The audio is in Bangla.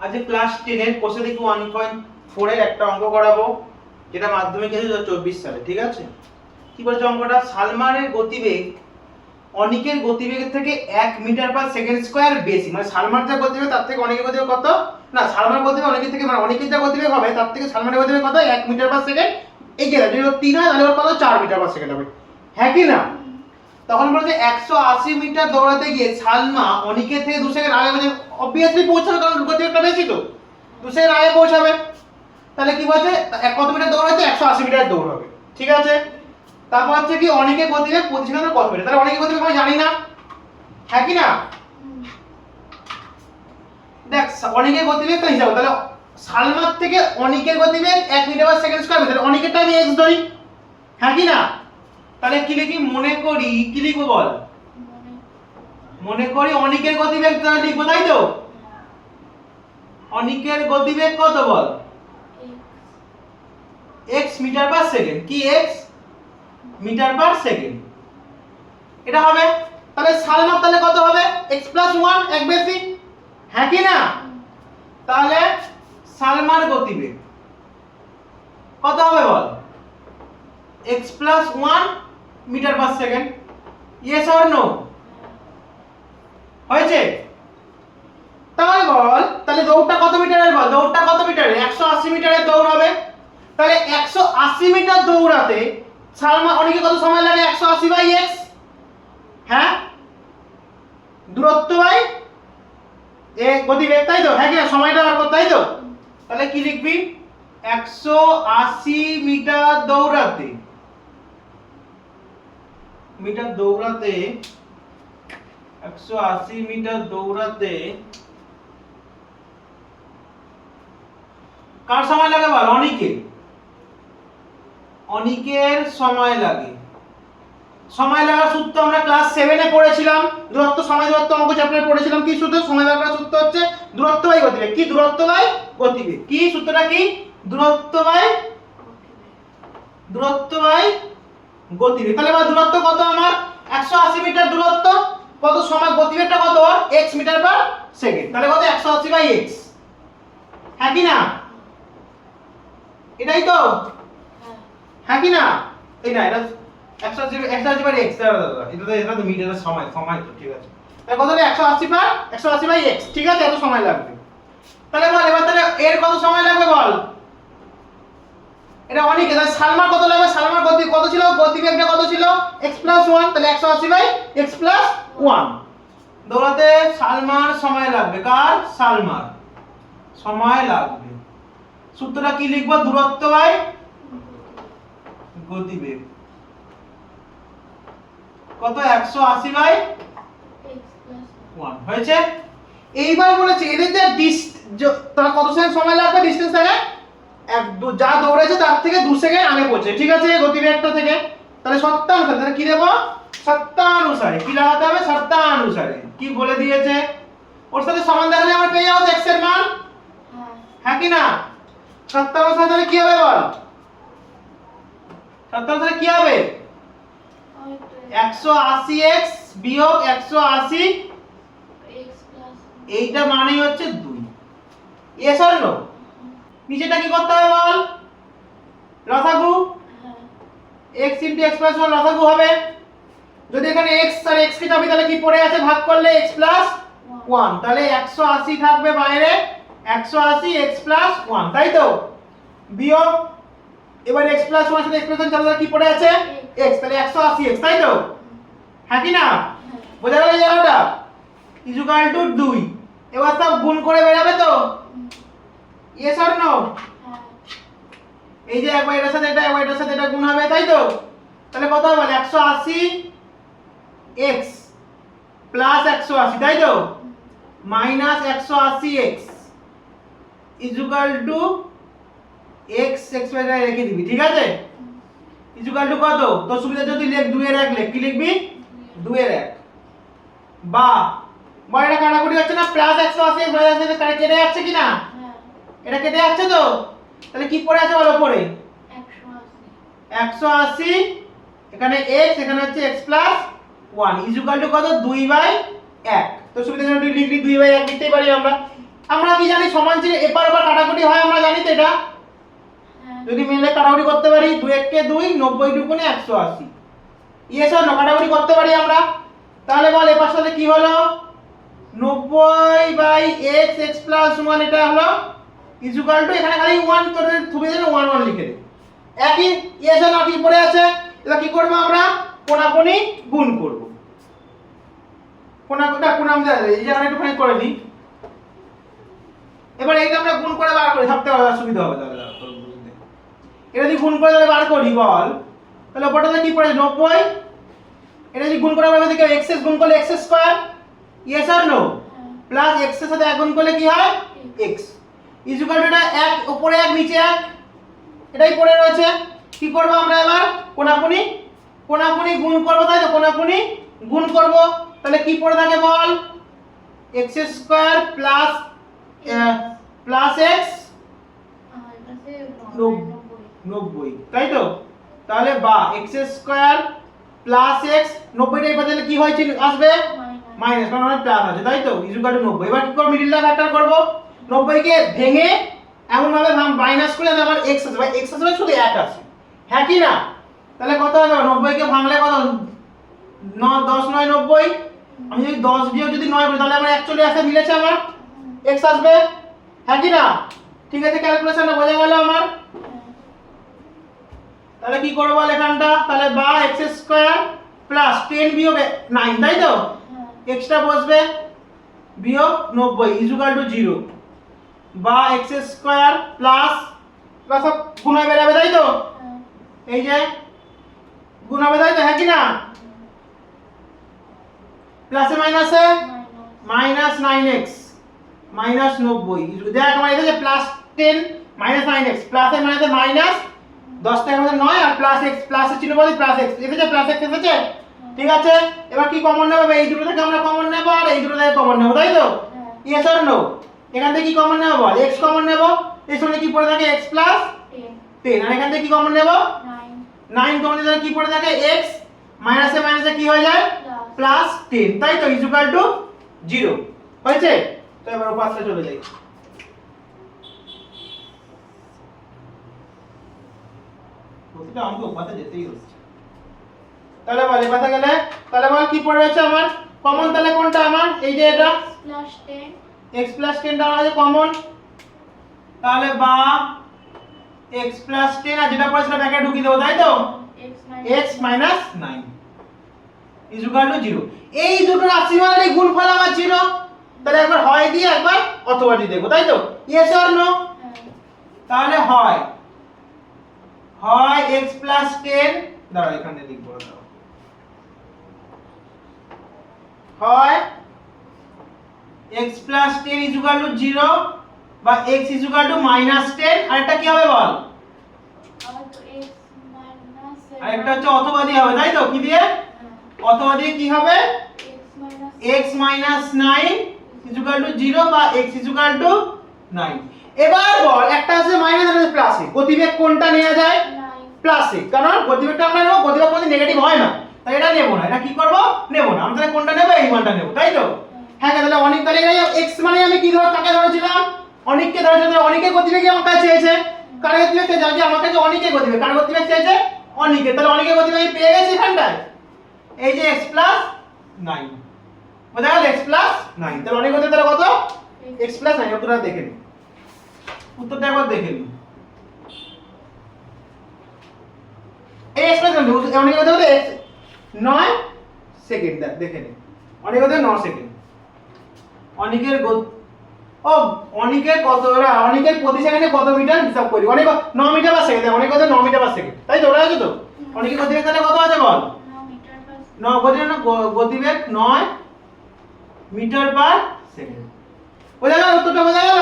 আজ ক্লাস 10 এর কোষে দেখি 1.4 এর একটা অঙ্ক করাবো, যেটা মাধ্যমিক এসেছে 2024 সালে। ঠিক আছে, কি বলছে অঙ্কটা? সালমানের গতিবেগ অনিকের গতিবেগের থেকে 1 মিটার পার সেকেন্ড স্কয়ার বেশি। মানে সালমার যা গতিবেগ তার থেকে অনিকের গতিবেগ কত? না, সালমার গতিবেগ অনিকের থেকে, মানে অনিকের যা গতিবেগ হবে তার থেকে সালমানের গতিবেগ কত? 1 মিটার পার সেকেন্ড এগিয়ে যাবে। যদি 3 হয় তাহলে ওর কত? 4 মিটার পার সেকেন্ড হবে, হ্যাঁ কি না? তখন বলছে 180 মিটার দৌড়াতে গিয়ে সালমা অনিকের থেকে 2 সেকেন্ড আগে, মানে অবভিয়াসলি পৌঁছাবে, কারণ গতিবেগটা বেশি তো 2 সেকেন্ড আগে পৌঁছাবে। তাহলে কি বলছে? কত মিটার দৌড় হচ্ছে? 180 মিটার দৌড় হবে। ঠিক আছে, তারপর হচ্ছে কি অনিকের গতিবেগ প্রতি সেকেন্ডে কত মিটার? তাহলে অনিকের গতিবেগ আমি জানি না, হ্যাঁ কি না? দেখ অনিকের গতিবেগটা হিসাব, তাহলে সালমার থেকে অনিকের গতিবেগ 1 মিটার পার সেকেন্ড স্কয়ার, তাহলে অনিকেরটা আমি x ধরি, হ্যাঁ কি না? তাহলে কি লিখি? মনে করি, কি লিখবো বল? মনে করি অনিকের গতিবেগ তাহলে লিখবো, তাই তো? অনিকের গতিবেগ কত বল? x metre per second. কি x? Metre per second. এটা হবে। তাহলে সালমার তাহলে কত হবে? x + 1, এক বেশি, হ্যাঁ কি না? তাহলে সালমার গতিবেগ কত হবে বল? x + 1 metre per second. Yes or no? হয়েছে? তাহলে বল, তাহলে দৌড়টা কত মিটারের বল? দৌড়টা কত মিটারের? 180 মিটারের দৌড় হবে। তাহলে 180 মিটার দৌড়াতে সালমা অনিকে কত সময় লাগে? 180/x, হ্যাঁ, দূরত্ব বাই গতিবেগ, তাই তো? হ্যাঁ কি না? সময়টা বার করতে, তাই তো? তাহলে কি লিখবি? 180 মিটার দৌড়াতে, মিটার দৌড়াতে 180 মিটার দৌড়াতে কার সময় লাগে বল? অনিকের। অনিকের সময় লাগে। সময় লাগার সূত্র আমরা ক্লাস 7 এ পড়েছিলাম। দূরত্ব সময় দূরত্ব অঙ্ক চ্যাপ্টারে পড়েছিলাম। কি সূত্র? সময় লাগার সূত্র হচ্ছে দূরত্ব বাই গতিবেগ। কি? দূরত্ব বাই গতিবেগ। কি সূত্রটা? কি? দূরত্ব বাই গতিবেগ। তাহলে এবার দূরত্ব কত আমার? 180 মিটার দূরত্ব, কত সময় গতিবেগটা কত? x metre per second. তাহলে কত? 180/x, হ্যাঁ কি না? এটাই তো, হ্যাঁ কি না? এই না, এটা 180/x, এটা তো মিটারের সময় তো, ঠিক আছে। তাহলে কত হবে? 180/x, ঠিক আছে, এত সময় লাগবে। তাহলে বল এবার, তাহলে এর কত সময় লাগবে বল? এটা অনিকে, তাহলে সালমার কত লাগবে? সালমার গতি কত ছিল? গতিবেগটা কত ছিল? x + 1, তাহলে 180/x + 1 দৌড়াতে সালমার সময় লাগবে। কার? সালমার সময় লাগবে। সূত্রটা কি লিখবো? দূরত্ব বাই গতিবেগ। কত? 180/x+1 হয়েছে। এইবার বলেছে এদের যে তারা কত সেকেন্ড সময় লাগবে ডিসটেন্স থেকে, যা দৌড়েছে তার থেকে 2 সেকেন্ড আগে পৌঁছে, ঠিক আছে, গতিবেগটা থেকে। তাহলে শর্তানুসারে, তাহলে কি দেব? শর্তানুসারে। কি লাগাতে হবে? শর্তানুসারে। কি বলে দিয়েছে? ওর সাথে সমান দেখালে আমরা পেয়ে যাবো x এর মান, হ্যাঁ কি না? শর্তানুসারে তাহলে কি হবে বল? শর্তানুসারে কি হবে? 180x - 180, এইটা মানেই হচ্ছে 2। Yes or no? নিচেটা কি করতে হবে বল? লসাগু, x * x + 1 লসাগু হবে। যদি এখানে x আর x কে যাবে তাহলে কি পড়ে আছে? ভাগ করলে x + 1, তাহলে 180 থাকবে বাইরে, 180x + 1, তাই তো? বিয়োগ, এবার x + 1 সাথে x + 1 তাহলে কি পড়ে আছে? x, তাহলে 180x, তাই তো? হ্যাঁ কি না? বোঝা গেল এই জায়গাটা? = 2। এবার সব গুণ করে বেরাবে তো? Yes or no? এই যে একবার এটার সাথে এটা, একবার এটার সাথে এটা গুণ হবে, তাই তো? তাহলে কত হবে? 180x + 180, তাই তো? -180x x রেখে দিবি, ঠিক আছে? কত? তোর সুবিধা যদি লেখ 2 এর 1 লেখ। কি লিখবি? 2 এর 1 বা এটা কাটাকুটি হচ্ছে না? +180 কেটে যাচ্ছে কি না? এটা কেটে যাচ্ছে তো? তাহলে কি পড়ে আছে বলো পড়ে? 180, এখানে x, এখানে হচ্ছে x + 1 কত? 2/1। তো সুবিধা জন্য লিখলি 2/1 লিখতেই পারি আমরা। আমরা কি জানি সমান চিহ্ন এপার ওপার কাটাকুটি হয় আমরা জানি তো এটা যদি মিলে কাটাকুটি করতে পারি 2 1 কে 2 90 দুগুণে 180 ইয়েস আর নো কাটাকুটি করতে পারি আমরা তাহলে বল এপার সাথে কি হলো 90/x x + 1 এটা হলো ইকুয়াল টু এখানে খালি 1 করে থুবে দেন 1 1 লিখে দে একই ইয়েস আর নো কি পড়ে আছে এবার কি করব আমরা কোণাকুণি গুণ করব কোণাকুণটা আমরা এই জায়গাটা একটুখানি করে দিই এবার এইটা আমরা গুণ করে বার করি সবথেকে সুবিধা হবে তাহলে বুঝতে এটা যদি গুণ করে বার করি বল তাহলে ওপরটাতে কি পড়ে 90 এটা যদি গুণ করে বার করি x s গুণ করলে x2 ইয়েস আর নো প্লাস x এর সাথে 1 গুণ করলে কি হয় x ইকুয়াল টু এটা 1 উপরে 1 নিচে 1 এটাই পড়ে রয়েছে কি করব আমরা এবার কোণাকুণি গুণ করব তাই তো কোণাকুণি গুণ করব তাহলে কি পড়ে থাকে বল x2 প্লাস x 90 তাই তো তাহলে বা x2 প্লাস x 90 টাই বদলে কি হয় আসবে মাইনাস কারণ আমাদের প্লাস আছে তাই তো ইকুয়াল টু 90 এবার কি করব মিডল লাইন ফ্যাক্টর করব 90 কে ভেঙে এমন ভাবে মাইনাস করলে আবার x আসবে ভাই x আসবে শুধু 1 আছে হ্যাঁ কি না তাহলে কত হবে 90 কে ভাঙলে কত 9 10 9 90 আমি যদি 10 দিয়ে যদি 9 করি তাহলে আমার 1 চলে আসে মিলেছে আমার x আসবে হ্যাঁ কি না ঠিক আছে ক্যালকুলেশনটা বোঝা গেল আমার তাহলে কি করব বল এখানটা তাহলে বা x2 প্লাস 10 বিয়োগ 9 তাই তো এক্সট্রা বসবে বিয়োগ 90 ইকুয়াল টু 0 বা x2 প্লাস প্লাস গুণ হয়ে বেরাবে তাই তো এই যে গুণ হবে তাই তো হ্যাঁ কি না প্লাসে মাইনাসে মাইনাস 9x মাইনাস 90 দেখ আমার এটা যে প্লাস 10 মাইনাস 9x প্লাসে মাইনাসে মাইনাস 10 টার মধ্যে 9 আর প্লাস x প্লাসের চিহ্ন বলি প্লাস x এসেছে প্লাস x এসেছে ঠিক আছে এবার কি কমন নেব এই দুটো থেকে আমরা কমন নেব আর এই দুটো থেকে কমন নেব তাই তো ইয়েস অর নো এখান থেকে কি কমন নেব বল x কমন নেব এর সঙ্গে কি পড়ে থাকে x 10 আর এখান থেকে কি কমন নেব 9 কমন নিলে কি পড়ে থাকে x মাইনাসে মাইনাসে কি হয়ে যায় প্লাস 10 তাই তো ইকুয়াল টু 0 হয়েছে তো এবার পাঁচটা চলে যাই প্রতিটা অঙ্ক উপাতে যেতেই হচ্ছে তাহলে বল এই কথা গেলে তাহলে বল কি পড়ে আছে আমার কমন তাহলে কোনটা আমার এই যে এটা x + 10 টা আছে কমন তাহলে বা x + 10 আর যেটা পড়ে সেটা ব্র্যাকেটে ঢুকিয়ে দেব তাই তো x - 9 ইকুয়াল টু 0 এই দুটো রাশিমালার এই গুণফল আমার ছিল তাহলে একবার হয় দিয়ে একবার অথবা দিয়ে দেব তাই তো ইয়েস অর নো তাহলে হয় x + 10 দাঁড়াও এখানে লিখব দাও হয় x + 10 ইকুয়াল টু 0 বা x ইকুয়াল টু -10 আর এটা কি হবে বল আর একটা হচ্ছে অথবা দিয়ে হবে তাই তো কি দিয়ে অথবা দিয়ে কি হবে x - 9 ইকুয়াল টু 0 বা x ইকুয়াল টু 9 এবার বল একটা আছে মাইনাস আর একটা প্লাসে গতিবেগ কোনটা নেওয়া যায় প্লাসে কারণ গতিবেগটা আমরা নেব গতিবেগ কোনদিন নেগেটিভ হয় না তাই এটা নেব না এটা কি করব নেব না আমরা তাহলে কোনটা নেব এই মানটা নেব তাই তো হ্যাঁ তাহলে অনেক তাহলে x মানে আমি কি ধরে কাকে ধরেছিলাম অনেককে ধরেছিলাম অনেকের গতিবেগ আমার কাছে চেয়েছে কার গতিবেগ চেয়েছে যে আমার কাছে অনেকের গতিবেগ কার গতিবেগ চেয়েছে অনেকে তাহলে অনেকের গতিবেগ পেয়ে গেছি এখানটায় এই যে x + 9 বোঝা গেল x + 9 তাহলে অনেক গতিবেগ তাহলে কত x + 9 উত্তরটা দেখে নিন উত্তরটা একবার দেখে নিন এই x + 9 অনেক গতিবেগ x 9 সেকেন্ড দেখে নিন অনেক গতিবেগ 9 সেকেন্ড অনেকের অনেকের কত অনেকের প্রতি সেকেন্ডে কত মিটার হিসাব করি অনেক 9 মিটার পার সেকেন্ড অনেক কত 9 মিটার পার সেকেন্ড তাই তো ওটা আছে তো অনেকের গতিবেগ তাহলে কত আছে বল 9 গতিবেগ 9 মিটার পার সেকেন্ড বোঝা গেল উত্তরটা বোঝা গেল